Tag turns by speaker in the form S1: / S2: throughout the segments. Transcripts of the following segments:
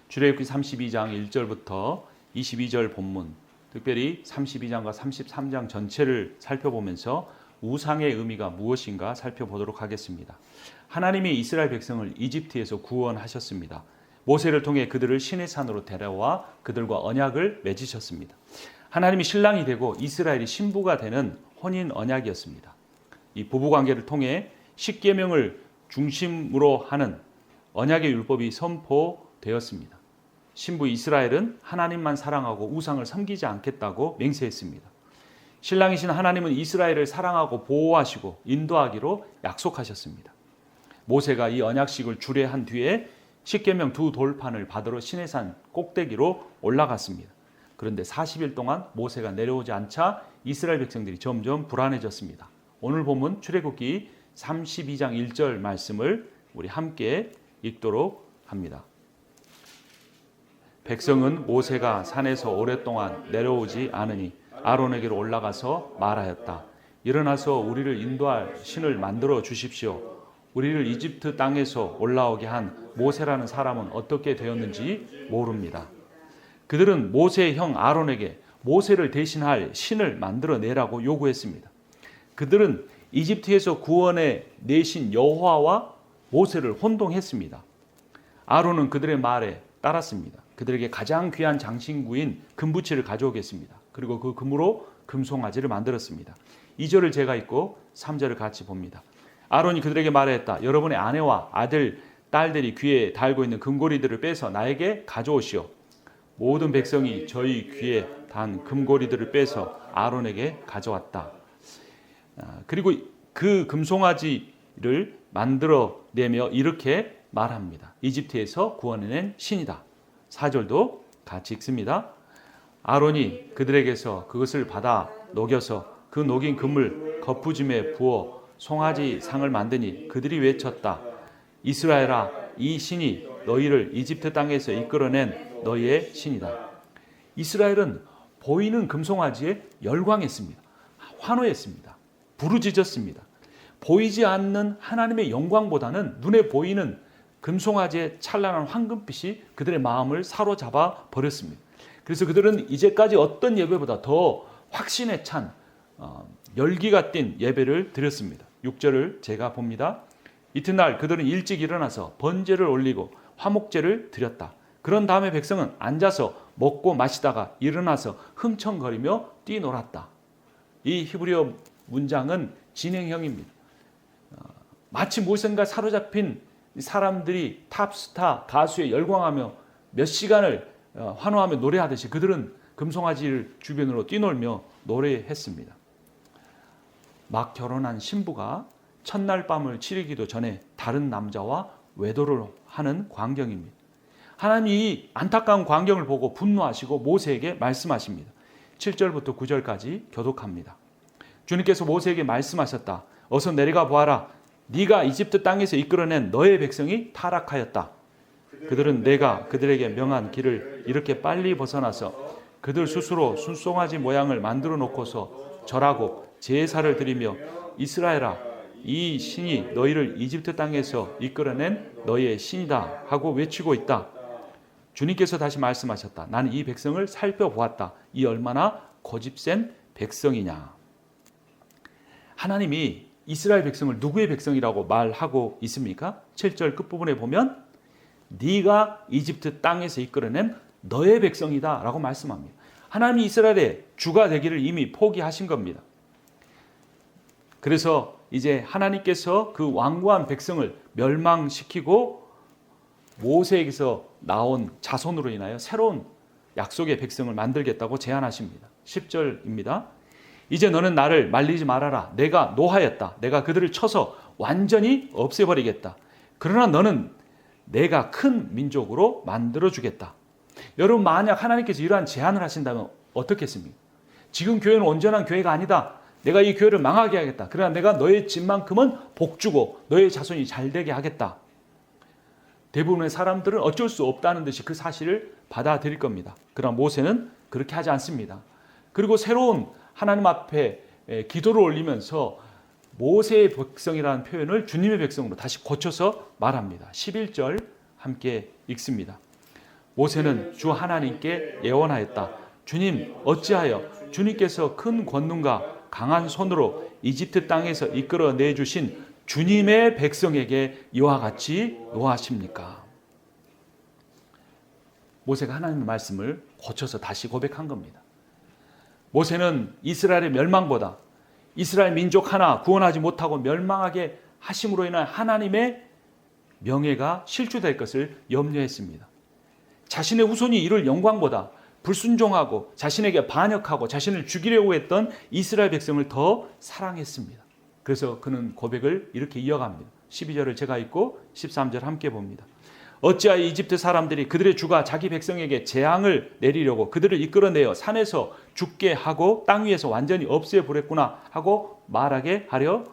S1: 출애굽기 32장 1절부터 22절 본문, 특별히 32장과 33장 전체를 살펴보면서 우상의 의미가 무엇인가 살펴보도록 하겠습니다. 하나님이 이스라엘 백성을 이집트에서 구원하셨습니다. 모세를 통해 그들을 시내산으로 데려와 그들과 언약을 맺으셨습니다. 하나님이 신랑이 되고 이스라엘이 신부가 되는 혼인 언약이었습니다. 이 부부관계를 통해 십계명을 중심으로 하는 언약의 율법이 선포되었습니다. 신부 이스라엘은 하나님만 사랑하고 우상을 섬기지 않겠다고 맹세했습니다. 신랑이신 하나님은 이스라엘을 사랑하고 보호하시고 인도하기로 약속하셨습니다. 모세가 이 언약식을 주례한 뒤에 십계명 두 돌판을 받으러 시내산 꼭대기로 올라갔습니다. 그런데 40일 동안 모세가 내려오지 않자 이스라엘 백성들이 점점 불안해졌습니다. 오늘 본문 출애굽기 32장 1절 말씀을 우리 함께 읽도록 합니다. 백성은 모세가 산에서 오랫동안 내려오지 않으니 아론에게로 올라가서 말하였다. 일어나서 우리를 인도할 신을 만들어 주십시오. 우리를 이집트 땅에서 올라오게 한 모세라는 사람은 어떻게 되었는지 모릅니다. 그들은 모세의 형 아론에게 모세를 대신할 신을 만들어내라고 요구했습니다. 그들은 이집트에서 구원해 내신 여호와와 모세를 혼동했습니다. 아론은 그들의 말에 따랐습니다. 그들에게 가장 귀한 장신구인 금부치를 가져오겠습니다. 그리고 그 금으로 금송아지를 만들었습니다. 2절을 제가 읽고 3절을 같이 봅니다. 아론이 그들에게 말했다. 여러분의 아내와 아들, 딸들이 귀에 달고 있는 금고리들을 빼서 나에게 가져오시오. 모든 백성이 저희 귀에 단 금고리들을 빼서 아론에게 가져왔다. 그리고 그 금송아지를 만들어내며 이렇게 말합니다. 이집트에서 구원해낸 신이다. 4절도 같이 읽습니다. 아론이 그들에게서 그것을 받아 녹여서 그 녹인 금을 거푸짐에 부어 송아지 상을 만드니 그들이 외쳤다. 이스라엘아, 이 신이 너희를 이집트 땅에서 이끌어낸 너희의 신이다. 이스라엘은 보이는 금송아지에 열광했습니다. 환호했습니다. 부르짖었습니다. 보이지 않는 하나님의 영광보다는 눈에 보이는 금송아지의 찬란한 황금빛이 그들의 마음을 사로잡아 버렸습니다. 그래서 그들은 이제까지 어떤 예배보다 더 확신에 찬 열기가 띤 예배를 드렸습니다. 6절을 제가 봅니다. 이튿날 그들은 일찍 일어나서 번제를 올리고 화목제를 드렸다. 그런 다음에 백성은 앉아서 먹고 마시다가 일어나서 흥청거리며 뛰놀았다. 이 히브리어 문장은 진행형입니다. 마치 무엇인가 사로잡힌 사람들이 탑스타 가수에 열광하며 몇 시간을 환호하며 노래하듯이 그들은 금송아지를 주변으로 뛰놀며 노래했습니다. 막 결혼한 신부가 첫날 밤을 치르기도 전에 다른 남자와 외도를 하는 광경입니다. 하나님이 이 안타까운 광경을 보고 분노하시고 모세에게 말씀하십니다. 7절부터 9절까지 교독합니다. 주님께서 모세에게 말씀하셨다. 어서 내려가 보아라. 네가 이집트 땅에서 이끌어낸 너의 백성이 타락하였다. 그들은 내가 그들에게 명한 길을 이렇게 빨리 벗어나서 그들 스스로 순송아지 모양을 만들어 놓고서 절하고 제사를 드리며 이스라엘아, 이 신이 너희를 이집트 땅에서 이끌어낸 너희의 신이다 하고 외치고 있다. 주님께서 다시 말씀하셨다. 나는 이 백성을 살펴보았다. 이 얼마나 고집센 백성이냐. 하나님이 이스라엘 백성을 누구의 백성이라고 말하고 있습니까? 7절 끝부분에 보면 네가 이집트 땅에서 이끌어낸 너의 백성이다 라고 말씀합니다. 하나님이 이스라엘의 주가 되기를 이미 포기하신 겁니다. 그래서 이제 하나님께서 그 완고한 백성을 멸망시키고 모세에게서 나온 자손으로 인하여 새로운 약속의 백성을 만들겠다고 제안하십니다. 10절입니다. 이제 너는 나를 말리지 말아라. 내가 노하였다. 내가 그들을 쳐서 완전히 없애버리겠다. 그러나 너는 내가 큰 민족으로 만들어주겠다. 여러분, 만약 하나님께서 이러한 제안을 하신다면 어떻겠습니까? 지금 교회는 온전한 교회가 아니다. 내가 이 교회를 망하게 하겠다. 그러나 내가 너의 집만큼은 복주고 너의 자손이 잘되게 하겠다. 대부분의 사람들은 어쩔 수 없다는 듯이 그 사실을 받아들일 겁니다. 그러나 모세는 그렇게 하지 않습니다. 그리고 새로운 하나님 앞에 기도를 올리면서 모세의 백성이라는 표현을 주님의 백성으로 다시 고쳐서 말합니다. 11절 함께 읽습니다. 모세는 주 하나님께 예언하였다. 주님, 어찌하여 주님께서 큰 권능과 강한 손으로 이집트 땅에서 이끌어 내주신 주님의 백성에게 이와 같이 요하십니까? 모세가 하나님의 말씀을 고쳐서 다시 고백한 겁니다. 모세는 이스라엘의 멸망보다 이스라엘 민족 하나 구원하지 못하고 멸망하게 하심으로 인한 하나님의 명예가 실추될 것을 염려했습니다. 자신의 후손이 이룰 영광보다 불순종하고 자신에게 반역하고 자신을 죽이려고 했던 이스라엘 백성을 더 사랑했습니다. 그래서 그는 고백을 이렇게 이어갑니다. 12절을 제가 읽고 13절 함께 봅니다. 어찌하여 이집트 사람들이 그들의 주가 자기 백성에게 재앙을 내리려고 그들을 이끌어내어 산에서 죽게 하고 땅 위에서 완전히 없애버렸구나 하고 말하게 하려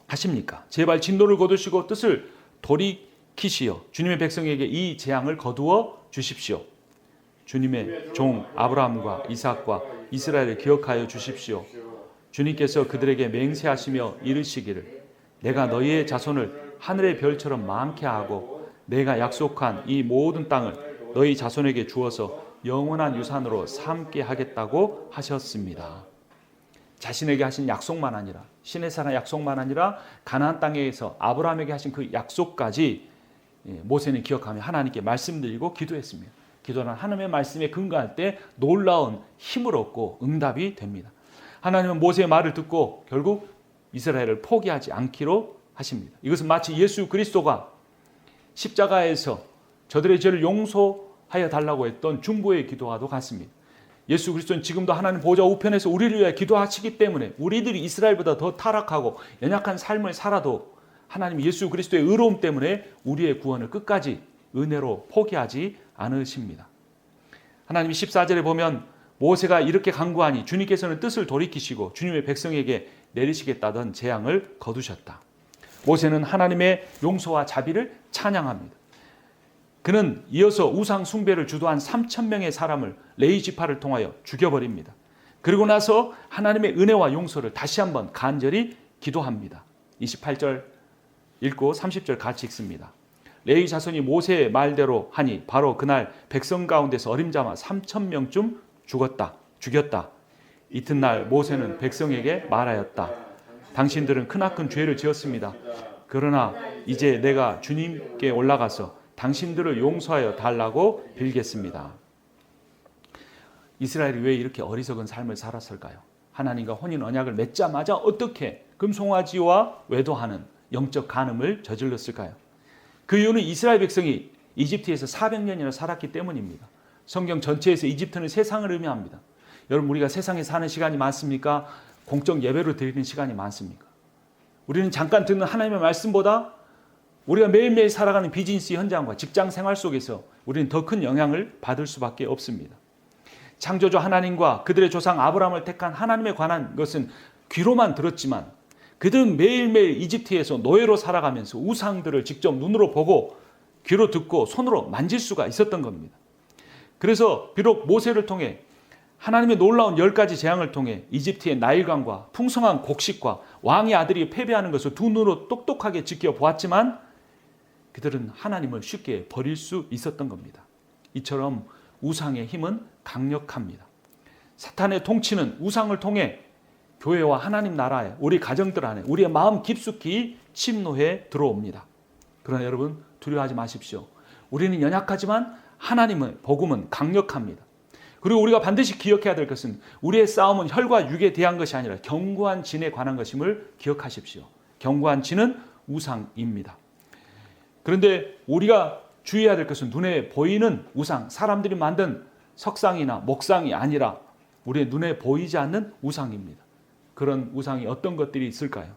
S1: 하십니까? 제발 진노를 거두시고 뜻을 돌이키시어 주님의 백성에게 이 재앙을 거두어 주십시오. 주님의 종 아브라함과 이삭과 이스라엘을 기억하여 주십시오. 주님께서 그들에게 맹세하시며 이르시기를 내가 너희의 자손을 하늘의 별처럼 많게 하고 내가 약속한 이 모든 땅을 너희 자손에게 주어서 영원한 유산으로 삼게 하겠다고 하셨습니다. 자신에게 하신 약속만 아니라 신의 사랑 약속만 아니라 가나안 땅에서 아브라함에게 하신 그 약속까지 모세는 기억하며 하나님께 말씀드리고 기도했습니다. 기도는 하나님의 말씀에 근거할 때 놀라운 힘을 얻고 응답이 됩니다. 하나님은 모세의 말을 듣고 결국 이스라엘을 포기하지 않기로 하십니다. 이것은 마치 예수 그리스도가 십자가에서 저들의 죄를 용서하여 달라고 했던 중보의 기도와도 같습니다. 예수 그리스도는 지금도 하나님 보좌 우편에서 우리를 위해 기도하시기 때문에 우리들이 이스라엘보다 더 타락하고 연약한 삶을 살아도 하나님 예수 그리스도의 의로움 때문에 우리의 구원을 끝까지 은혜로 포기하지 않으십니다. 하나님이 14절에 보면 모세가 이렇게 간구하니 주님께서는 뜻을 돌이키시고 주님의 백성에게 내리시겠다던 재앙을 거두셨다. 모세는 하나님의 용서와 자비를 찬양합니다. 그는 이어서 우상 숭배를 주도한 3,000명의 사람을 레위 지파를 통하여 죽여버립니다. 그리고 나서 하나님의 은혜와 용서를 다시 한번 간절히 기도합니다. 28절 읽고 30절 같이 읽습니다. 레위 자손이 모세의 말대로 하니 바로 그날 백성 가운데서 어림잡아 3,000명쯤 죽였다. 이튿날 모세는 백성에게 말하였다. 당신들은 크나큰 죄를 지었습니다. 그러나 이제 내가 주님께 올라가서 당신들을 용서하여 달라고 빌겠습니다. 이스라엘이 왜 이렇게 어리석은 삶을 살았을까요? 하나님과 혼인 언약을 맺자마자 어떻게 금송아지와 외도하는 영적 간음을 저질렀을까요? 그 이유는 이스라엘 백성이 이집트에서 400년이나 살았기 때문입니다. 성경 전체에서 이집트는 세상을 의미합니다. 여러분, 우리가 세상에 사는 시간이 많습니까? 공적 예배로 드리는 시간이 많습니까? 우리는 잠깐 듣는 하나님의 말씀보다 우리가 매일매일 살아가는 비즈니스 현장과 직장 생활 속에서 우리는 더 큰 영향을 받을 수밖에 없습니다. 창조주 하나님과 그들의 조상 아브라함을 택한 하나님에 관한 것은 귀로만 들었지만 그들은 매일매일 이집트에서 노예로 살아가면서 우상들을 직접 눈으로 보고 귀로 듣고 손으로 만질 수가 있었던 겁니다. 그래서 비록 모세를 통해 하나님의 놀라운 10가지 재앙을 통해 이집트의 나일강과 풍성한 곡식과 왕의 아들이 패배하는 것을 두 눈으로 똑똑하게 지켜보았지만 그들은 하나님을 쉽게 버릴 수 있었던 겁니다. 이처럼 우상의 힘은 강력합니다. 사탄의 통치는 우상을 통해 교회와 하나님 나라에, 우리 가정들 안에, 우리의 마음 깊숙이 침노해 들어옵니다. 그러나 여러분, 두려워하지 마십시오. 우리는 연약하지만 하나님의 복음은 강력합니다. 그리고 우리가 반드시 기억해야 될 것은 우리의 싸움은 혈과 육에 대한 것이 아니라 견고한 진에 관한 것임을 기억하십시오. 견고한 진은 우상입니다. 그런데 우리가 주의해야 될 것은 눈에 보이는 우상, 사람들이 만든 석상이나 목상이 아니라 우리의 눈에 보이지 않는 우상입니다. 그런 우상이 어떤 것들이 있을까요?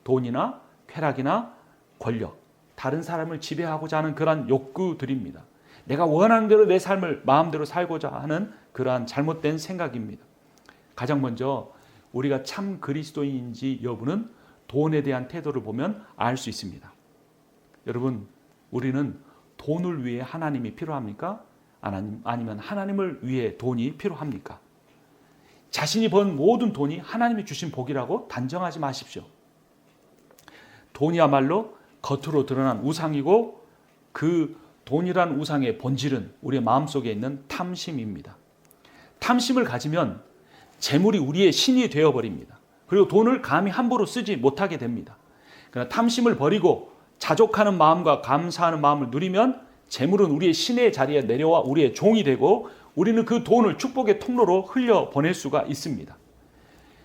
S1: 돈이나 쾌락이나 권력, 다른 사람을 지배하고자 하는 그러한 욕구들입니다. 내가 원하는 대로 내 삶을 마음대로 살고자 하는 그러한 잘못된 생각입니다. 가장 먼저 우리가 참 그리스도인인지 여부는 돈에 대한 태도를 보면 알 수 있습니다. 여러분, 우리는 돈을 위해 하나님이 필요합니까? 아니면 하나님을 위해 돈이 필요합니까? 자신이 번 모든 돈이 하나님이 주신 복이라고 단정하지 마십시오. 돈이야말로 겉으로 드러난 우상이고 그 돈이란 우상의 본질은 우리의 마음속에 있는 탐심입니다. 탐심을 가지면 재물이 우리의 신이 되어버립니다. 그리고 돈을 감히 함부로 쓰지 못하게 됩니다. 그러나 탐심을 버리고 자족하는 마음과 감사하는 마음을 누리면 재물은 우리의 신의 자리에 내려와 우리의 종이 되고 우리는 그 돈을 축복의 통로로 흘려보낼 수가 있습니다.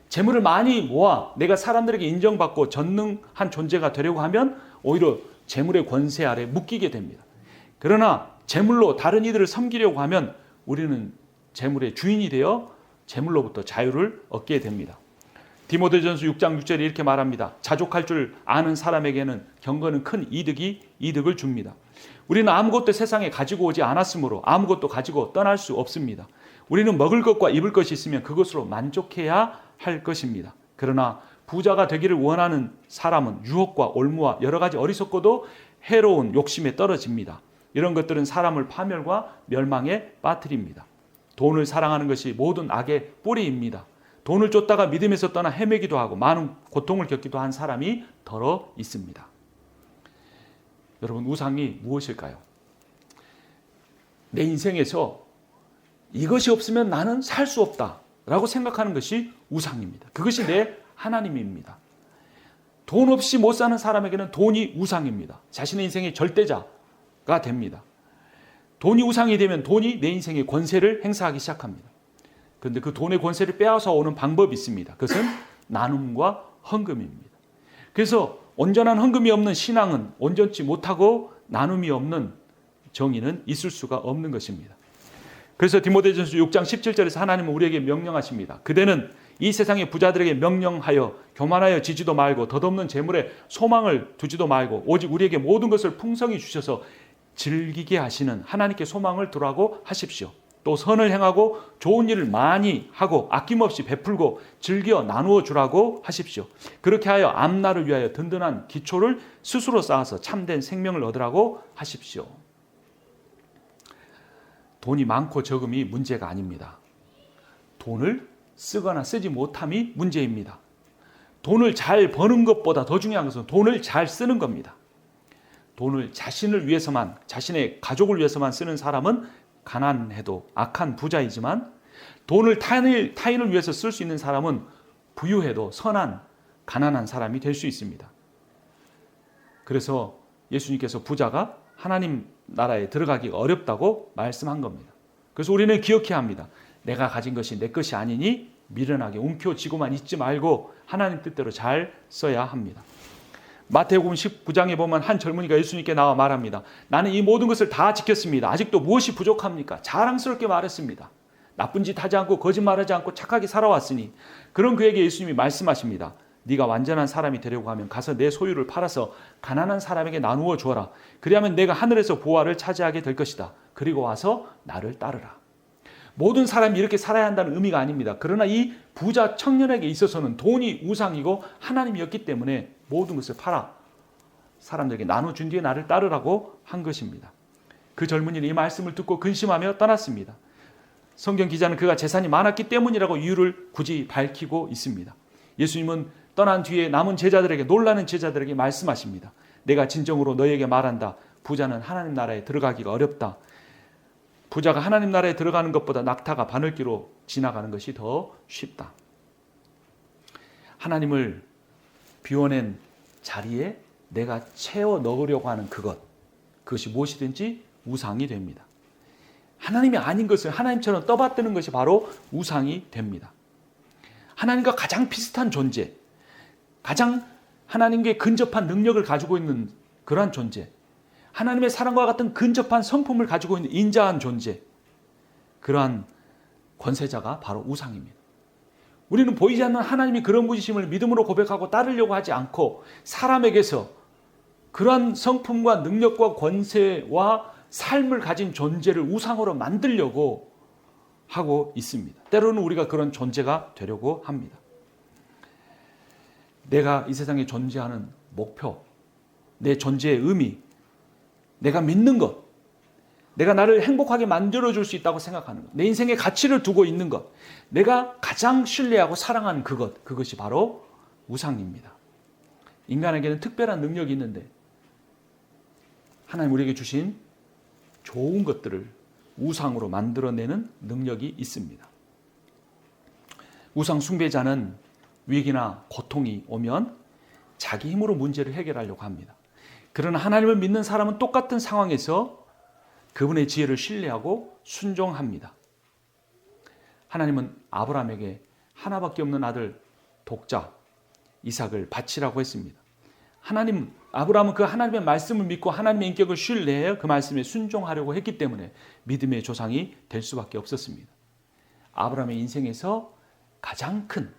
S1: 재물을 많이 모아 내가 사람들에게 인정받고 전능한 존재가 되려고 하면 오히려 재물의 권세 아래 묶이게 됩니다. 그러나 재물로 다른 이들을 섬기려고 하면 우리는 재물의 주인이 되어 재물로부터 자유를 얻게 됩니다. 디모데전서 6장 6절에 이렇게 말합니다. 자족할 줄 아는 사람에게는 경건은 큰 이득을 줍니다. 우리는 아무것도 세상에 가지고 오지 않았으므로 아무것도 가지고 떠날 수 없습니다. 우리는 먹을 것과 입을 것이 있으면 그것으로 만족해야 할 것입니다. 그러나 부자가 되기를 원하는 사람은 유혹과 올무와 여러 가지 어리석고도 해로운 욕심에 떨어집니다. 이런 것들은 사람을 파멸과 멸망에 빠뜨립니다. 돈을 사랑하는 것이 모든 악의 뿌리입니다. 돈을 쫓다가 믿음에서 떠나 헤매기도 하고 많은 고통을 겪기도 한 사람이 더러 있습니다. 여러분, 우상이 무엇일까요? 내 인생에서 이것이 없으면 나는 살 수 없다 라고 생각하는 것이 우상입니다. 그것이 내 하나님입니다. 돈 없이 못 사는 사람에게는 돈이 우상입니다. 자신의 인생의 절대자가 됩니다. 돈이 우상이 되면 돈이 내 인생의 권세를 행사하기 시작합니다. 그런데 그 돈의 권세를 빼앗아 오는 방법이 있습니다. 그것은 나눔과 헌금입니다. 그래서 온전한 헌금이 없는 신앙은 온전치 못하고 나눔이 없는 정의는 있을 수가 없는 것입니다. 그래서 디모데전서 6장 17절에서 하나님은 우리에게 명령하십니다. 그대는 이 세상의 부자들에게 명령하여 교만하여 지지도 말고 덧없는 재물에 소망을 두지도 말고 오직 우리에게 모든 것을 풍성히 주셔서 즐기게 하시는 하나님께 소망을 두라고 하십시오. 또 선을 행하고 좋은 일을 많이 하고 아낌없이 베풀고 즐겨 나누어 주라고 하십시오. 그렇게 하여 앞날을 위하여 든든한 기초를 스스로 쌓아서 참된 생명을 얻으라고 하십시오. 돈이 많고 적음이 문제가 아닙니다. 돈을 쓰거나 쓰지 못함이 문제입니다. 돈을 잘 버는 것보다 더 중요한 것은 돈을 잘 쓰는 겁니다. 돈을 자신을 위해서만, 자신의 가족을 위해서만 쓰는 사람은 가난해도 악한 부자이지만 돈을 타인을 위해서 쓸 수 있는 사람은 부유해도 선한 가난한 사람이 될 수 있습니다. 그래서 예수님께서 부자가 하나님 나라에 들어가기가 어렵다고 말씀한 겁니다. 그래서 우리는 기억해야 합니다. 내가 가진 것이 내 것이 아니니 미련하게 움켜쥐고만 있지 말고 하나님 뜻대로 잘 써야 합니다. 마태복음 19장에 보면 한 젊은이가 예수님께 나와 말합니다. 나는 이 모든 것을 다 지켰습니다. 아직도 무엇이 부족합니까? 자랑스럽게 말했습니다. 나쁜 짓 하지 않고 거짓말하지 않고 착하게 살아왔으니. 그런 그에게 예수님이 말씀하십니다. 네가 완전한 사람이 되려고 하면 가서 내 소유를 팔아서 가난한 사람에게 나누어 주어라. 그리하면 내가 하늘에서 보화를 차지하게 될 것이다. 그리고 와서 나를 따르라. 모든 사람이 이렇게 살아야 한다는 의미가 아닙니다. 그러나 이 부자 청년에게 있어서는 돈이 우상이고 하나님이었기 때문에 모든 것을 팔아 사람들에게 나눠준 뒤에 나를 따르라고 한 것입니다. 그 젊은이는 이 말씀을 듣고 근심하며 떠났습니다. 성경 기자는 그가 재산이 많았기 때문이라고 이유를 굳이 밝히고 있습니다. 예수님은 떠난 뒤에 남은 제자들에게, 놀라는 제자들에게 말씀하십니다. 내가 진정으로 너희에게 말한다. 부자는 하나님 나라에 들어가기가 어렵다. 부자가 하나님 나라에 들어가는 것보다 낙타가 바늘기로 지나가는 것이 더 쉽다. 하나님을 비워낸 자리에 내가 채워 넣으려고 하는 그것이 무엇이든지 우상이 됩니다. 하나님이 아닌 것을 하나님처럼 떠받드는 것이 바로 우상이 됩니다. 하나님과 가장 비슷한 존재, 가장 하나님께 근접한 능력을 가지고 있는 그러한 존재, 하나님의 사랑과 같은 근접한 성품을 가지고 있는 인자한 존재, 그러한 권세자가 바로 우상입니다. 우리는 보이지 않는 하나님이 그런 분이심을 믿음으로 고백하고 따르려고 하지 않고 사람에게서 그러한 성품과 능력과 권세와 삶을 가진 존재를 우상으로 만들려고 하고 있습니다. 때로는 우리가 그런 존재가 되려고 합니다. 내가 이 세상에 존재하는 목표, 내 존재의 의미, 내가 믿는 것, 내가 나를 행복하게 만들어줄 수 있다고 생각하는 것, 내 인생에 가치를 두고 있는 것, 내가 가장 신뢰하고 사랑하는 그것이 바로 우상입니다. 인간에게는 특별한 능력이 있는데 하나님 우리에게 주신 좋은 것들을 우상으로 만들어내는 능력이 있습니다. 우상 숭배자는 위기나 고통이 오면 자기 힘으로 문제를 해결하려고 합니다. 그러나 하나님을 믿는 사람은 똑같은 상황에서 그분의 지혜를 신뢰하고 순종합니다. 하나님은 아브라함에게 하나밖에 없는 아들 독자 이삭을 바치라고 했습니다. 아브라함은 그 하나님의 말씀을 믿고 하나님의 인격을 신뢰해 그 말씀에 순종하려고 했기 때문에 믿음의 조상이 될 수밖에 없었습니다. 아브라함의 인생에서 가장 큰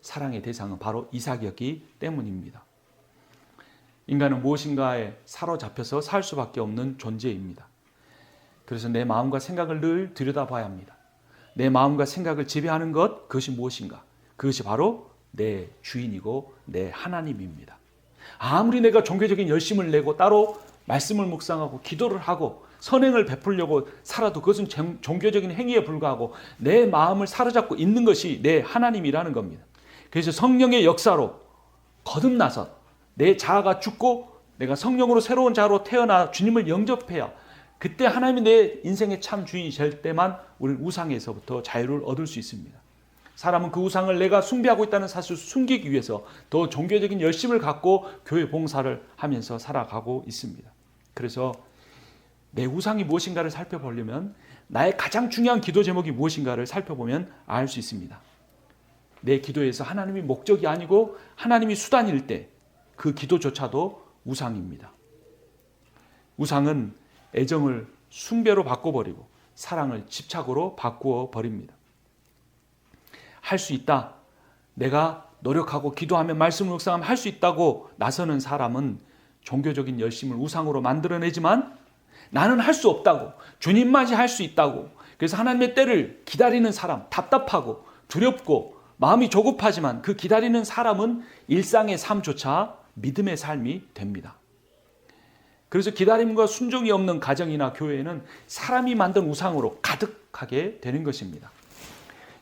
S1: 사랑의 대상은 바로 이삭이었기 때문입니다. 인간은 무엇인가에 사로잡혀서 살 수밖에 없는 존재입니다. 그래서 내 마음과 생각을 늘 들여다봐야 합니다. 내 마음과 생각을 지배하는 것, 그것이 무엇인가? 그것이 바로 내 주인이고 내 하나님입니다. 아무리 내가 종교적인 열심을 내고 따로 말씀을 묵상하고 기도를 하고 선행을 베풀려고 살아도 그것은 종교적인 행위에 불과하고 내 마음을 사로잡고 있는 것이 내 하나님이라는 겁니다. 그래서 성령의 역사로 거듭나서 내 자아가 죽고 내가 성령으로 새로운 자로 태어나 주님을 영접해야 그때 하나님이 내 인생의 참 주인이 될 때만 우리는 우상에서부터 자유를 얻을 수 있습니다. 사람은 그 우상을 내가 숭배하고 있다는 사실을 숨기기 위해서 더 종교적인 열심을 갖고 교회 봉사를 하면서 살아가고 있습니다. 그래서 내 우상이 무엇인가를 살펴보려면 나의 가장 중요한 기도 제목이 무엇인가를 살펴보면 알 수 있습니다. 내 기도에서 하나님이 목적이 아니고 하나님이 수단일 때 그 기도조차도 우상입니다. 우상은 애정을 숭배로 바꿔버리고 사랑을 집착으로 바꾸어 버립니다. 할 수 있다. 내가 노력하고 기도하면 말씀을 묵상하면 할 수 있다고 나서는 사람은 종교적인 열심을 우상으로 만들어내지만 나는 할 수 없다고 주님만이 할 수 있다고 그래서 하나님의 때를 기다리는 사람 답답하고 두렵고 마음이 조급하지만 그 기다리는 사람은 일상의 삶조차 믿음의 삶이 됩니다. 그래서 기다림과 순종이 없는 가정이나 교회는 사람이 만든 우상으로 가득하게 되는 것입니다.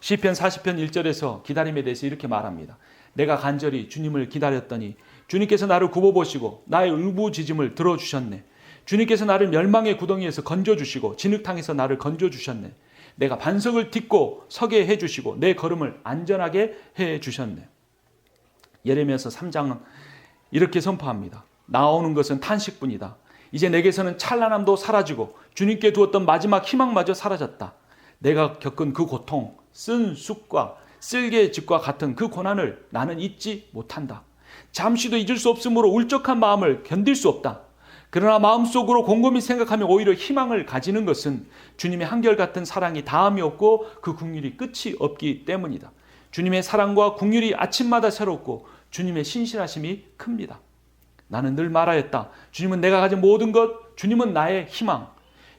S1: 시편 40편 1절에서 기다림에 대해서 이렇게 말합니다. 내가 간절히 주님을 기다렸더니 주님께서 나를 굽어보시고 나의 울부짖음을 들어주셨네. 주님께서 나를 멸망의 구덩이에서 건져주시고 진흙탕에서 나를 건져주셨네. 내가 반석을 딛고 서게 해주시고 내 걸음을 안전하게 해주셨네. 예레미야서 3장은 이렇게 선포합니다. 나오는 것은 탄식뿐이다. 이제 내게서는 찬란함도 사라지고 주님께 두었던 마지막 희망마저 사라졌다. 내가 겪은 그 고통, 쓴 쑥과 쓸개짓과 같은 그 고난을 나는 잊지 못한다. 잠시도 잊을 수 없으므로 울적한 마음을 견딜 수 없다. 그러나 마음속으로 곰곰이 생각하며 오히려 희망을 가지는 것은 주님의 한결같은 사랑이 다함이 없고 그 긍휼이 끝이 없기 때문이다. 주님의 사랑과 긍휼이 아침마다 새롭고 주님의 신실하심이 큽니다. 나는 늘 말하였다. 주님은 내가 가진 모든 것, 주님은 나의 희망.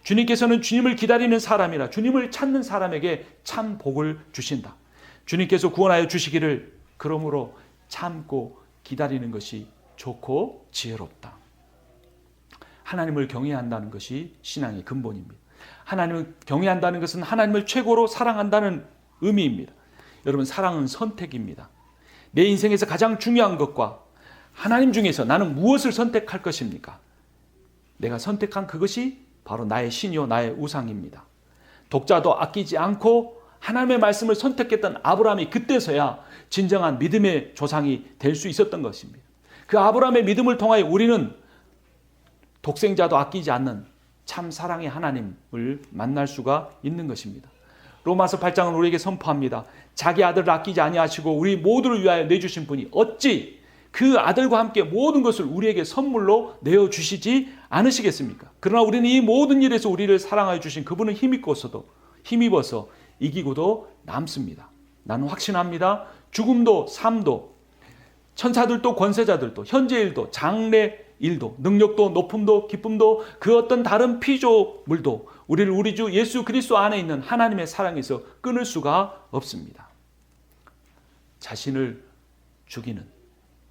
S1: 주님께서는 주님을 기다리는 사람이라 주님을 찾는 사람에게 참 복을 주신다. 주님께서 구원하여 주시기를 그러므로 참고 기다리는 것이 좋고 지혜롭다. 하나님을 경외한다는 것이 신앙의 근본입니다. 하나님을 경외한다는 것은 하나님을 최고로 사랑한다는 의미입니다. 여러분, 사랑은 선택입니다. 내 인생에서 가장 중요한 것과 하나님 중에서 나는 무엇을 선택할 것입니까? 내가 선택한 그것이 바로 나의 신이요 나의 우상입니다. 독자도 아끼지 않고 하나님의 말씀을 선택했던 아브라함이 그때서야 진정한 믿음의 조상이 될 수 있었던 것입니다. 그 아브라함의 믿음을 통하여 우리는 독생자도 아끼지 않는 참 사랑의 하나님을 만날 수가 있는 것입니다. 로마서 8장은 우리에게 선포합니다. 자기 아들을 아끼지 아니하시고 우리 모두를 위하여 내주신 분이 어찌 그 아들과 함께 모든 것을 우리에게 선물로 내어주시지 않으시겠습니까? 그러나 우리는 이 모든 일에서 우리를 사랑하여 주신 그분은 힘입어서 이기고도 남습니다. 나는 확신합니다. 죽음도 삶도 천사들도 권세자들도 현재 일도 장래 일도 능력도 높음도 기쁨도 그 어떤 다른 피조물도 우리를 우리 주 예수 그리스도 안에 있는 하나님의 사랑에서 끊을 수가 없습니다. 자신을 죽이는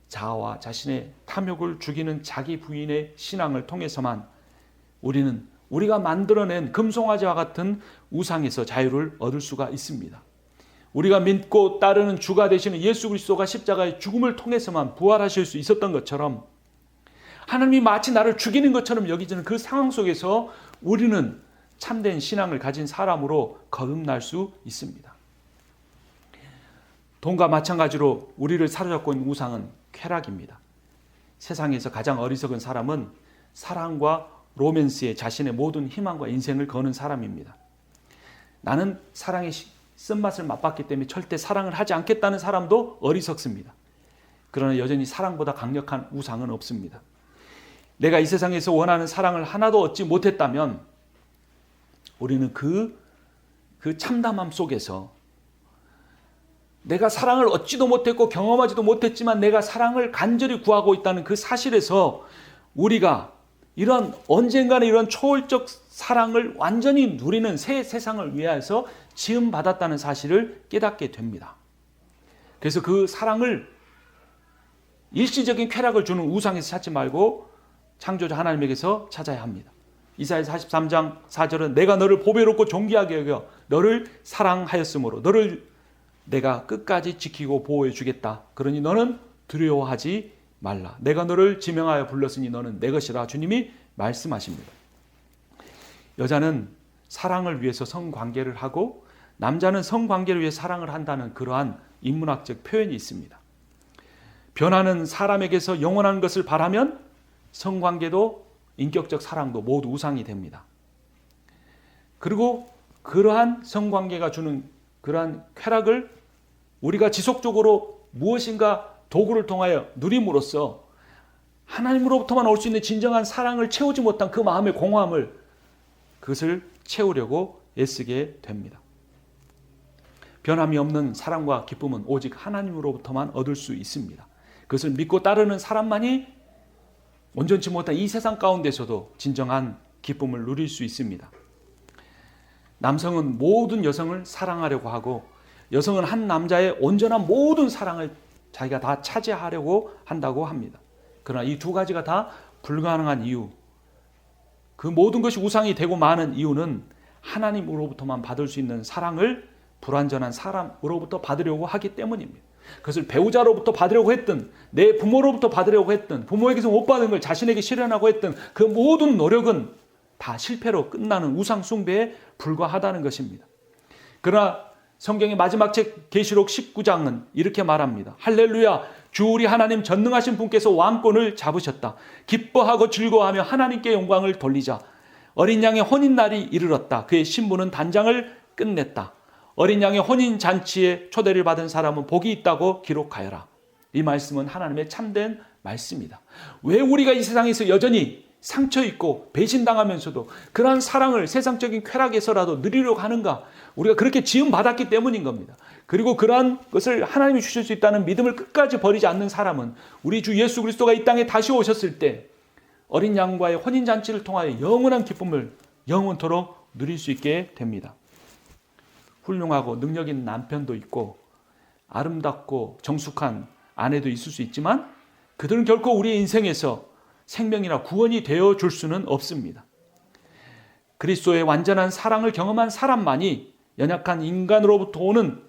S1: 자아와 자신의 탐욕을 죽이는 자기 부인의 신앙을 통해서만 우리는 우리가 만들어낸 금송아지와 같은 우상에서 자유를 얻을 수가 있습니다. 우리가 믿고 따르는 주가 되시는 예수 그리스도가 십자가의 죽음을 통해서만 부활하실 수 있었던 것처럼 하나님이 마치 나를 죽이는 것처럼 여기지는 그 상황 속에서 우리는 참된 신앙을 가진 사람으로 거듭날 수 있습니다. 돈과 마찬가지로 우리를 사로잡고 있는 우상은 쾌락입니다. 세상에서 가장 어리석은 사람은 사랑과 로맨스에 자신의 모든 희망과 인생을 거는 사람입니다. 나는 사랑의 쓴맛을 맛봤기 때문에 절대 사랑을 하지 않겠다는 사람도 어리석습니다. 그러나 여전히 사랑보다 강력한 우상은 없습니다. 내가 이 세상에서 원하는 사랑을 하나도 얻지 못했다면 우리는 그 참담함 속에서 내가 사랑을 얻지도 못했고 경험하지도 못했지만 내가 사랑을 간절히 구하고 있다는 그 사실에서 우리가 이런 언젠가는 이런 초월적 사랑을 완전히 누리는 새 세상을 위하여서 지음받았다는 사실을 깨닫게 됩니다. 그래서 그 사랑을 일시적인 쾌락을 주는 우상에서 찾지 말고 창조자 하나님에게서 찾아야 합니다. 이사야 43장 4절은 내가 너를 보배롭고 존귀하게 여겨 너를 사랑하였으므로 너를 내가 끝까지 지키고 보호해 주겠다. 그러니 너는 두려워하지 말라. 내가 너를 지명하여 불렀으니 너는 내 것이라. 주님이 말씀하십니다. 여자는 사랑을 위해서 성관계를 하고 남자는 성관계를 위해 사랑을 한다는 그러한 인문학적 표현이 있습니다. 변하는 사람에게서 영원한 것을 바라면 성관계도 인격적 사랑도 모두 우상이 됩니다. 그리고 그러한 성관계가 주는 그러한 쾌락을 우리가 지속적으로 무엇인가 도구를 통하여 누림으로써 하나님으로부터만 올 수 있는 진정한 사랑을 채우지 못한 그 마음의 공허함을 그것을 채우려고 애쓰게 됩니다. 변함이 없는 사랑과 기쁨은 오직 하나님으로부터만 얻을 수 있습니다. 그것을 믿고 따르는 사람만이 온전치 못한 이 세상 가운데서도 진정한 기쁨을 누릴 수 있습니다. 남성은 모든 여성을 사랑하려고 하고 여성은 한 남자의 온전한 모든 사랑을 자기가 다 차지하려고 한다고 합니다. 그러나 이 두 가지가 다 불가능한 이유, 그 모든 것이 우상이 되고 마는 이유는 하나님으로부터만 받을 수 있는 사랑을 불완전한 사람으로부터 받으려고 하기 때문입니다. 그것을 배우자로부터 받으려고 했든 내 부모로부터 받으려고 했든 부모에게서 못 받은 걸 자신에게 실현하고 했든 그 모든 노력은 다 실패로 끝나는 우상 숭배에 불과하다는 것입니다. 그러나 성경의 마지막 책 계시록 19장은 이렇게 말합니다. 할렐루야, 주 우리 하나님 전능하신 분께서 왕권을 잡으셨다. 기뻐하고 즐거워하며 하나님께 영광을 돌리자. 어린 양의 혼인날이 이르렀다. 그의 신부는 단장을 끝냈다. 어린 양의 혼인 잔치에 초대를 받은 사람은 복이 있다고 기록하여라. 이 말씀은 하나님의 참된 말씀이다. 왜 우리가 이 세상에서 여전히 상처 있고 배신당하면서도 그러한 사랑을 세상적인 쾌락에서라도 누리려고 하는가? 우리가 그렇게 지음받았기 때문인 겁니다. 그리고 그러한 것을 하나님이 주실 수 있다는 믿음을 끝까지 버리지 않는 사람은 우리 주 예수 그리스도가 이 땅에 다시 오셨을 때 어린 양과의 혼인잔치를 통하여 영원한 기쁨을 영원토록 누릴 수 있게 됩니다. 훌륭하고 능력 있는 남편도 있고 아름답고 정숙한 아내도 있을 수 있지만 그들은 결코 우리의 인생에서 생명이나 구원이 되어줄 수는 없습니다. 그리스도의 완전한 사랑을 경험한 사람만이 연약한 인간으로부터 오는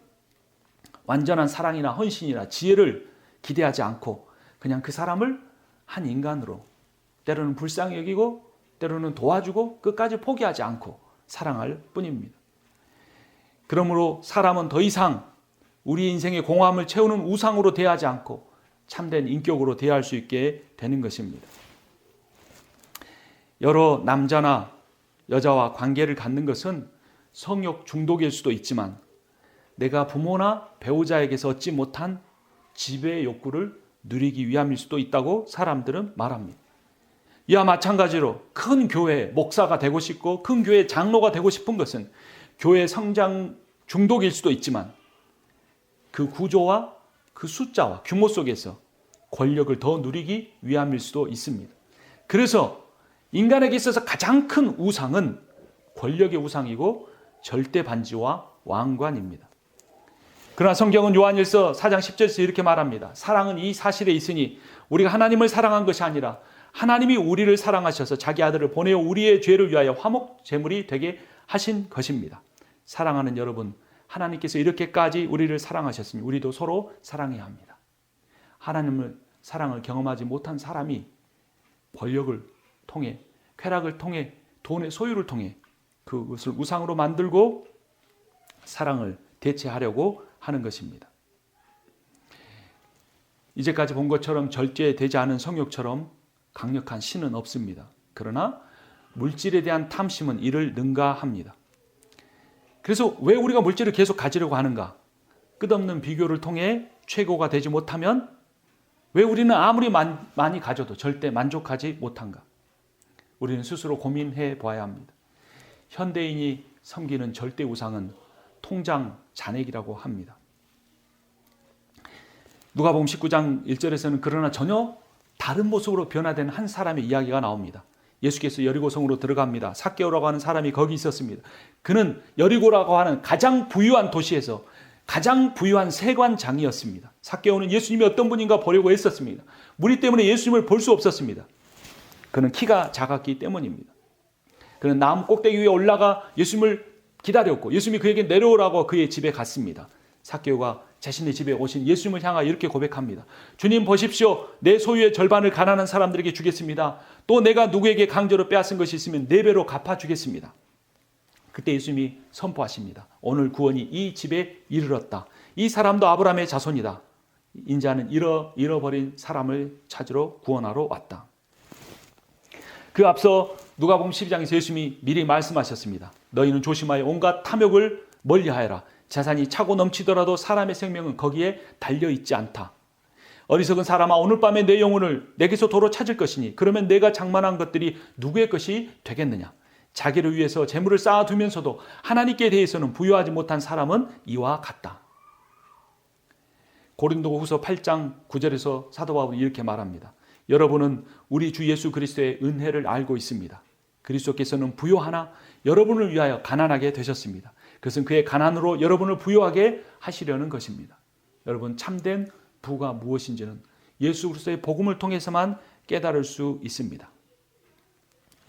S1: 완전한 사랑이나 헌신이나 지혜를 기대하지 않고 그냥 그 사람을 한 인간으로 때로는 불쌍히 여기고 때로는 도와주고 끝까지 포기하지 않고 사랑할 뿐입니다. 그러므로 사람은 더 이상 우리 인생의 공허함을 채우는 우상으로 대하지 않고 참된 인격으로 대할 수 있게 되는 것입니다. 여러 남자나 여자와 관계를 갖는 것은 성욕 중독일 수도 있지만 내가 부모나 배우자에게서 얻지 못한 지배의 욕구를 누리기 위함일 수도 있다고 사람들은 말합니다. 이와 마찬가지로 큰 교회 목사가 되고 싶고 큰 교회 장로가 되고 싶은 것은 교회 성장 중독일 수도 있지만 그 구조와 그 숫자와 규모 속에서 권력을 더 누리기 위함일 수도 있습니다. 그래서 인간에게 있어서 가장 큰 우상은 권력의 우상이고 절대 반지와 왕관입니다. 그러나 성경은 요한일서 4장 10절에서 이렇게 말합니다. 사랑은 이 사실에 있으니 우리가 하나님을 사랑한 것이 아니라 하나님이 우리를 사랑하셔서 자기 아들을 보내어 우리의 죄를 위하여 화목 제물이 되게 하신 것입니다. 사랑하는 여러분, 하나님께서 이렇게까지 우리를 사랑하셨으니 우리도 서로 사랑해야 합니다. 하나님을 사랑을 경험하지 못한 사람이 권력을 통해, 쾌락을 통해, 돈의 소유를 통해 그것을 우상으로 만들고 사랑을 대체하려고 하는 것입니다. 이제까지 본 것처럼 절제되지 않은 성욕처럼 강력한 신은 없습니다. 그러나 물질에 대한 탐심은 이를 능가합니다. 그래서 왜 우리가 물질을 계속 가지려고 하는가? 끝없는 비교를 통해 최고가 되지 못하면 왜 우리는 아무리 많이 가져도 절대 만족하지 못한가? 우리는 스스로 고민해 보아야 합니다. 현대인이 섬기는 절대 우상은 통장 잔액이라고 합니다. 누가복음 19장 1절에서는 그러나 전혀 다른 모습으로 변화된 한 사람의 이야기가 나옵니다. 예수께서 여리고성으로 들어갑니다. 삭개오라고 하는 사람이 거기 있었습니다. 그는 여리고라고 하는 가장 부유한 도시에서 가장 부유한 세관장이었습니다. 삭개오는 예수님이 어떤 분인가 보려고 했었습니다. 무리 때문에 예수님을 볼 수 없었습니다. 그는 키가 작았기 때문입니다. 그는 나무 꼭대기 위에 올라가 예수님을 기다렸고 예수님이 그에게 내려오라고 그의 집에 갔습니다. 삭개오가 자신의 집에 오신 예수님을 향하여 이렇게 고백합니다. 주님 보십시오. 내 소유의 절반을 가난한 사람들에게 주겠습니다. 또 내가 누구에게 강제로 빼앗은 것이 있으면 4배로 갚아주겠습니다. 그때 예수님이 선포하십니다. 오늘 구원이 이 집에 이르렀다. 이 사람도 아브라함의 자손이다. 인자는 잃어버린 사람을 찾으러 구원하러 왔다. 그 앞서 누가복음 12장에서 예수님이 미리 말씀하셨습니다. 너희는 조심하여 온갖 탐욕을 멀리하여라. 재산이 차고 넘치더라도 사람의 생명은 거기에 달려있지 않다. 어리석은 사람아 오늘 밤에 내 영혼을 내게서 도로 찾을 것이니 그러면 내가 장만한 것들이 누구의 것이 되겠느냐. 자기를 위해서 재물을 쌓아두면서도 하나님께 대해서는 부여하지 못한 사람은 이와 같다. 고린도후서 8장 9절에서 사도 바울은 이렇게 말합니다. 여러분은 우리 주 예수 그리스도의 은혜를 알고 있습니다. 그리스도께서는 부요하나 여러분을 위하여 가난하게 되셨습니다. 그것은 그의 가난으로 여러분을 부요하게 하시려는 것입니다. 여러분 참된 부가 무엇인지는 예수 그리스도의 복음을 통해서만 깨달을 수 있습니다.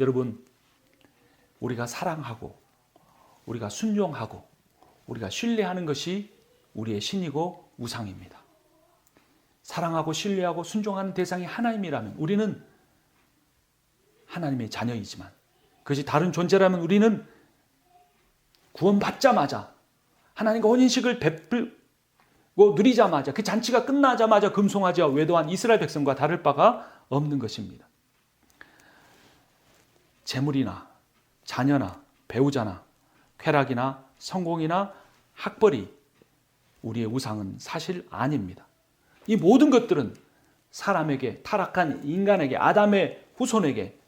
S1: 여러분 우리가 사랑하고 우리가 순종하고 우리가 신뢰하는 것이 우리의 신이고 우상입니다. 사랑하고 신뢰하고 순종하는 대상이 하나님이라면 우리는 하나님의 자녀이지만 그것이 다른 존재라면 우리는 구원받자마자 하나님과 혼인식을 베풀고 누리자마자 그 잔치가 끝나자마자 금송아지와 외도한 이스라엘 백성과 다를 바가 없는 것입니다. 재물이나 자녀나 배우자나 쾌락이나 성공이나 학벌이 우리의 우상은 사실 아닙니다. 이 모든 것들은 사람에게 타락한 인간에게 아담의 후손에게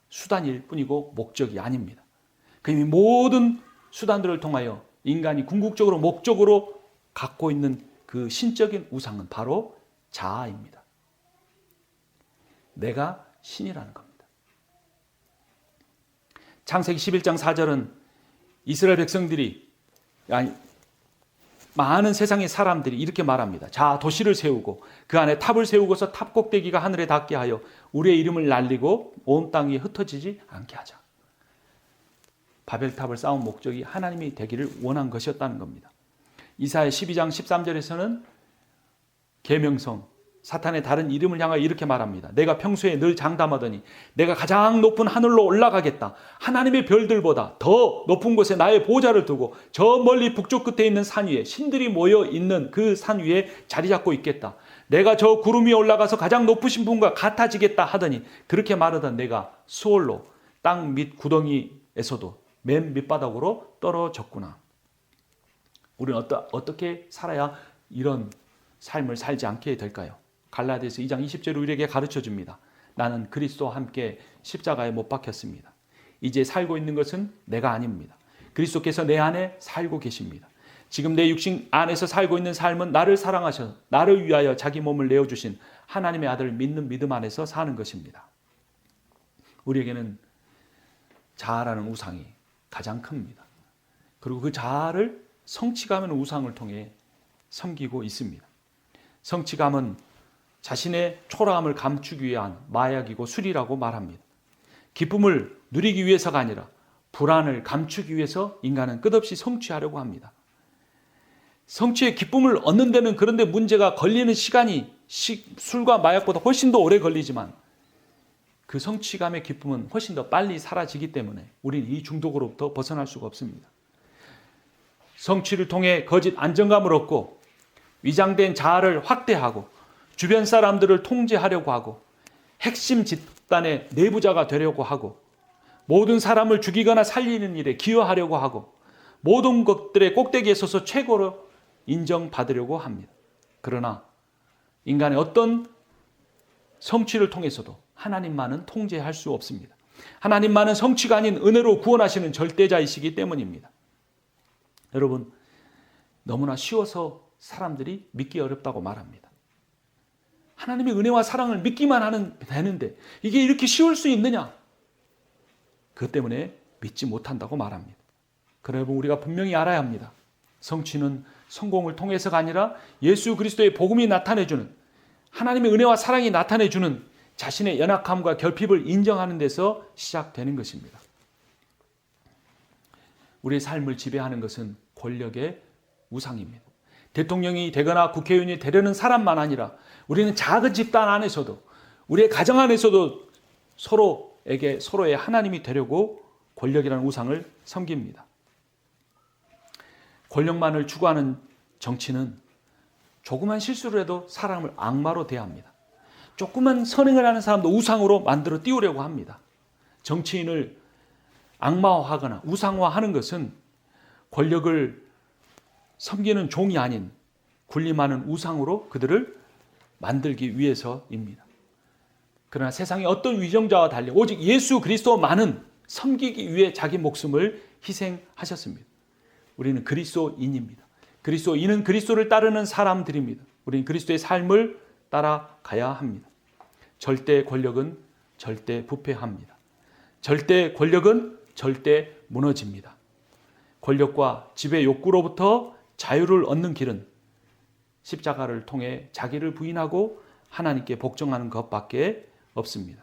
S1: 수단일 뿐이고 목적이 아닙니다. 그 이미 모든 수단들을 통하여 인간이 궁극적으로 목적으로 갖고 있는 그 신적인 우상은 바로 자아입니다. 내가 신이라는 겁니다. 창세기 11장 4절은 이스라엘 백성들이 많은 세상의 사람들이 이렇게 말합니다. 자, 도시를 세우고 그 안에 탑을 세우고서 탑 꼭대기가 하늘에 닿게 하여 우리의 이름을 날리고 온 땅에 흩어지지 않게 하자. 바벨탑을 쌓은 목적이 하나님이 되기를 원한 것이었다는 겁니다. 이사야 12장 13절에서는 계명성, 사탄의 다른 이름을 향하여 이렇게 말합니다. 내가 평소에 늘 장담하더니 내가 가장 높은 하늘로 올라가겠다. 하나님의 별들보다 더 높은 곳에 나의 보좌를 두고 저 멀리 북쪽 끝에 있는 산 위에 신들이 모여 있는 그 산 위에 자리 잡고 있겠다. 내가 저 구름 위에 올라가서 가장 높으신 분과 같아지겠다 하더니 그렇게 말하던 내가 수월로 땅 밑 구덩이에서도 맨 밑바닥으로 떨어졌구나. 우리는 어떻게 살아야 이런 삶을 살지 않게 될까요? 갈라디아서 2장 20절을 우리에게 가르쳐 줍니다. 나는 그리스도와 함께 십자가에 못 박혔습니다. 이제 살고 있는 것은 내가 아닙니다. 그리스도께서 내 안에 살고 계십니다. 지금 내 육신 안에서 살고 있는 삶은 나를 사랑하셔서 나를 위하여 자기 몸을 내어주신 하나님의 아들을 믿는 믿음 안에서 사는 것입니다. 우리에게는 자아라는 우상이 가장 큽니다. 그리고 그 자아를 성취감은 우상을 통해 섬기고 있습니다. 성취감은 자신의 초라함을 감추기 위한 마약이고 술이라고 말합니다. 기쁨을 누리기 위해서가 아니라 불안을 감추기 위해서 인간은 끝없이 성취하려고 합니다. 성취의 기쁨을 얻는 데는 그런데 문제가 걸리는 시간이 술과 마약보다 훨씬 더 오래 걸리지만 그 성취감의 기쁨은 훨씬 더 빨리 사라지기 때문에 우리는 이 중독으로부터 벗어날 수가 없습니다. 성취를 통해 거짓 안정감을 얻고 위장된 자아를 확대하고 주변 사람들을 통제하려고 하고 핵심 집단의 내부자가 되려고 하고 모든 사람을 죽이거나 살리는 일에 기여하려고 하고 모든 것들의 꼭대기에 서서 최고로 인정받으려고 합니다. 그러나 인간의 어떤 성취를 통해서도 하나님만은 통제할 수 없습니다. 하나님만은 성취가 아닌 은혜로 구원하시는 절대자이시기 때문입니다. 여러분, 너무나 쉬워서 사람들이 믿기 어렵다고 말합니다. 하나님의 은혜와 사랑을 믿기만 하면 되는데 이게 이렇게 쉬울 수 있느냐? 그것 때문에 믿지 못한다고 말합니다. 그러나 여러분, 우리가 분명히 알아야 합니다. 성취는 성공을 통해서가 아니라 예수 그리스도의 복음이 나타내주는, 하나님의 은혜와 사랑이 나타내주는 자신의 연약함과 결핍을 인정하는 데서 시작되는 것입니다. 우리의 삶을 지배하는 것은 권력의 우상입니다. 대통령이 되거나 국회의원이 되려는 사람만 아니라 우리는 작은 집단 안에서도, 우리의 가정 안에서도 서로의 하나님이 되려고 권력이라는 우상을 섬깁니다. 권력만을 추구하는 정치는 조그만 실수를 해도 사람을 악마로 대합니다. 조그만 선행을 하는 사람도 우상으로 만들어 띄우려고 합니다. 정치인을 악마화하거나 우상화하는 것은 권력을 섬기는 종이 아닌 군림하는 우상으로 그들을 만들기 위해서입니다. 그러나 세상의 어떤 위정자와 달리 오직 예수 그리스도만은 섬기기 위해 자기 목숨을 희생하셨습니다. 우리는 그리스도인입니다. 그리스도인은 그리스도를 따르는 사람들입니다. 우리는 그리스도의 삶을 따라가야 합니다. 절대 권력은 절대 부패합니다. 절대 권력은 절대 무너집니다. 권력과 지배 욕구로부터 자유를 얻는 길은 십자가를 통해 자기를 부인하고 하나님께 복종하는 것밖에 없습니다.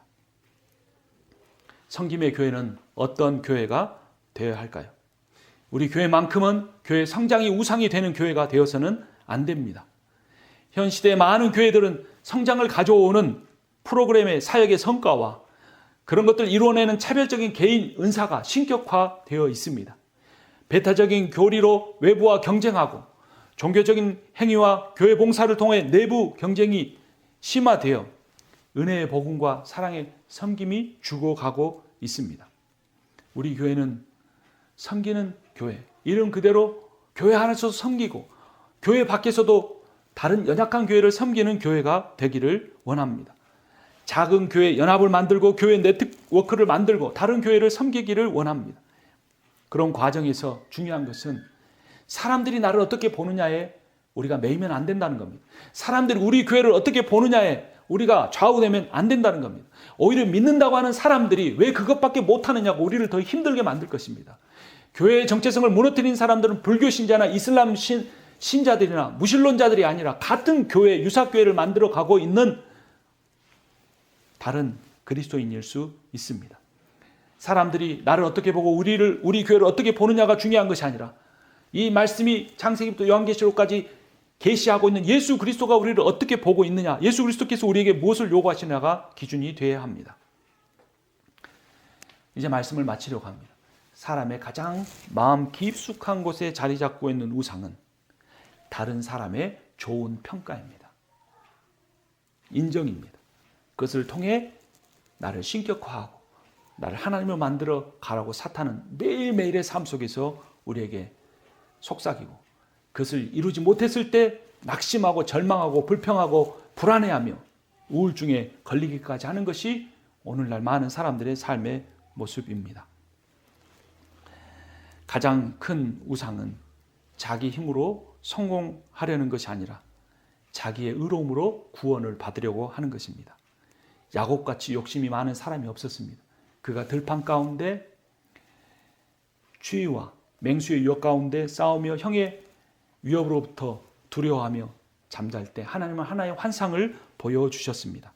S1: 성김의 교회는 어떤 교회가 되어야 할까요? 우리 교회만큼은 교회 성장이 우상이 되는 교회가 되어서는 안 됩니다. 현 시대의 많은 교회들은 성장을 가져오는 프로그램의 사역의 성과와 그런 것들을 이루어내는 차별적인 개인 은사가 신격화되어 있습니다. 배타적인 교리로 외부와 경쟁하고 종교적인 행위와 교회 봉사를 통해 내부 경쟁이 심화되어 은혜의 복음과 사랑의 섬김이 죽어가고 있습니다. 우리 교회는 섬기는 교회, 이름 그대로 교회 안에서 섬기고 교회 밖에서도 다른 연약한 교회를 섬기는 교회가 되기를 원합니다. 작은 교회 연합을 만들고 교회 네트워크를 만들고 다른 교회를 섬기기를 원합니다. 그런 과정에서 중요한 것은 사람들이 나를 어떻게 보느냐에 우리가 매이면 안 된다는 겁니다. 사람들이 우리 교회를 어떻게 보느냐에 우리가 좌우되면 안 된다는 겁니다. 오히려 믿는다고 하는 사람들이 왜 그것밖에 못하느냐고 우리를 더 힘들게 만들 것입니다. 교회의 정체성을 무너뜨린 사람들은 불교 신자나 이슬람 신자들이나 무신론자들이 아니라 같은 교회, 유사교회를 만들어 가고 있는 다른 그리스도인일 수 있습니다. 사람들이 나를 어떻게 보고 우리 교회를 어떻게 보느냐가 중요한 것이 아니라 이 말씀이 창세기부터 요한계시록까지 계시하고 있는 예수 그리스도가 우리를 어떻게 보고 있느냐, 예수 그리스도께서 우리에게 무엇을 요구하시느냐가 기준이 되어야 합니다. 이제 말씀을 마치려고 합니다. 사람의 가장 마음 깊숙한 곳에 자리 잡고 있는 우상은 다른 사람의 좋은 평가입니다. 인정입니다. 그것을 통해 나를 신격화하고 나를 하나님을 만들어 가라고 사탄은 매일매일의 삶 속에서 우리에게 속삭이고 그것을 이루지 못했을 때 낙심하고 절망하고 불평하고 불안해하며 우울증에 걸리기까지 하는 것이 오늘날 많은 사람들의 삶의 모습입니다. 가장 큰 우상은 자기 힘으로 성공하려는 것이 아니라 자기의 의로움으로 구원을 받으려고 하는 것입니다. 야곱같이 욕심이 많은 사람이 없었습니다. 그가 들판 가운데 추위와 맹수의 유혹 가운데 싸우며 형의 위협으로부터 두려워하며 잠잘 때 하나님은 하나의 환상을 보여주셨습니다.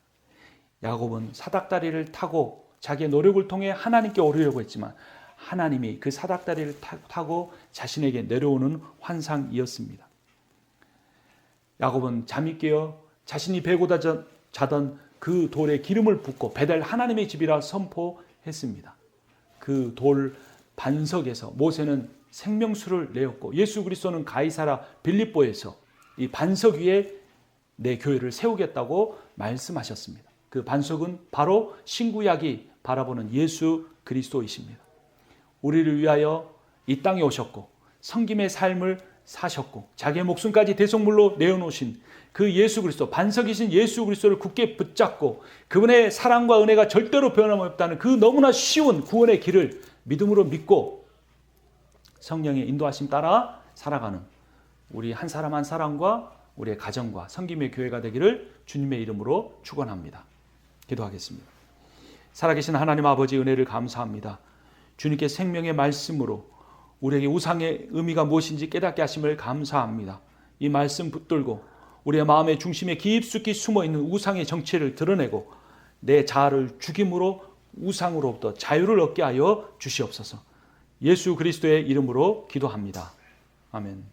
S1: 야곱은 사닥다리를 타고 자기의 노력을 통해 하나님께 오르려고 했지만 하나님이 그 사닥다리를 타고 자신에게 내려오는 환상이었습니다. 야곱은 잠이 깨어 자신이 베고다 자던 그 돌에 기름을 붓고 베델 하나님의 집이라 선포했습니다. 그 돌 반석에서 모세는 생명수를 내었고 예수 그리스도는 가이사라 빌립보에서 이 반석 위에 내 교회를 세우겠다고 말씀하셨습니다. 그 반석은 바로 신구약이 바라보는 예수 그리스도이십니다. 우리를 위하여 이 땅에 오셨고 섬김의 삶을 사셨고 자기의 목숨까지 대속물로 내어놓으신 그 예수 그리스도, 반석이신 예수 그리스도를 굳게 붙잡고 그분의 사랑과 은혜가 절대로 변함없다는 그 너무나 쉬운 구원의 길을 믿음으로 믿고 성령의 인도하심 따라 살아가는 우리 한 사람 한 사람과 우리의 가정과 섬김의 교회가 되기를 주님의 이름으로 축원합니다. 기도하겠습니다. 살아계신 하나님 아버지 은혜를 감사합니다. 주님께 생명의 말씀으로 우리에게 우상의 의미가 무엇인지 깨닫게 하심을 감사합니다. 이 말씀 붙들고 우리의 마음의 중심에 깊숙이 숨어있는 우상의 정체를 드러내고 내 자아를 죽임으로 우상으로부터 자유를 얻게 하여 주시옵소서. 예수 그리스도의 이름으로 기도합니다. 아멘.